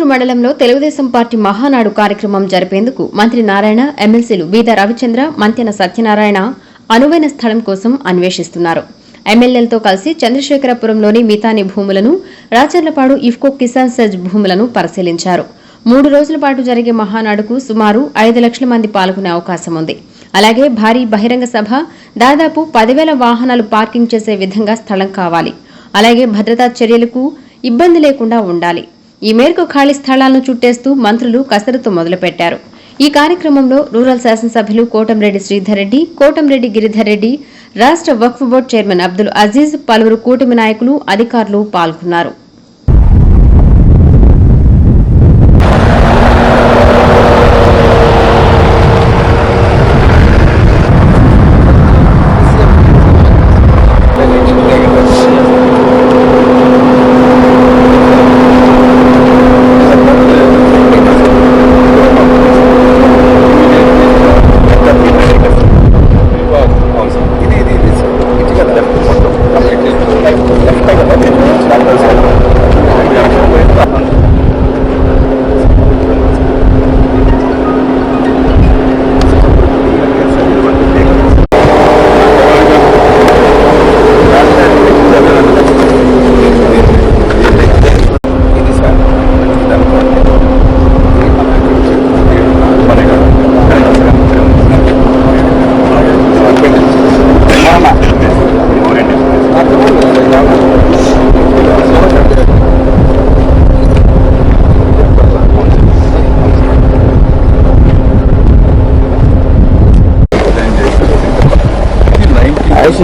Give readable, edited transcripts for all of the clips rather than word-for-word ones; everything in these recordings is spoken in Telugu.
తాండూరు మండలంలో తెలుగుదేశం పార్టీ మహానాడు కార్యక్రమం జరిపేందుకు మంత్రి నారాయణ, ఎమ్మెల్సీలు బీద రవిచంద్ర, మంతెన సత్యనారాయణ అనువైన స్థలం కోసం అన్వేషిస్తున్నారు. ఎమ్మెల్యేలతో కలిసి చంద్రశేఖరపురంలోని మితాని భూములను, రాచర్లపాడు ఇఫ్కో కిసాన్ సెజ్ భూములను పరిశీలించారు. 3 రోజుల పాటు జరిగే మహానాడుకు సుమారు 5 లక్షల మంది పాల్గొనే అవకాశం ఉంది. అలాగే భారీ బహిరంగ సభ, దాదాపు 10,000 వాహనాలు పార్కింగ్ చేసే విధంగా స్థలం కావాలి. అలాగే భద్రతా చర్యలకు ఇబ్బంది లేకుండా ఉండాలి. ఈ మేరకు ఖాళీ స్థలాలను చుట్టేస్తూ మంత్రులు కసరత్తు మొదలుపెట్టారు. ఈ కార్యక్రమంలో రూరల్ శాసనసభ్యులు కోటంరెడ్డి శ్రీధర్ రెడ్డి, కోటంరెడ్డి గిరిధర్ రెడ్డి, రాష్ట్ర వక్ఫ్ బోర్డు చైర్మన్ అబ్దుల్ అజీజ్, పలువురు కూటమి నాయకులు, అధికారులు పాల్గొన్నారు.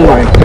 Nice.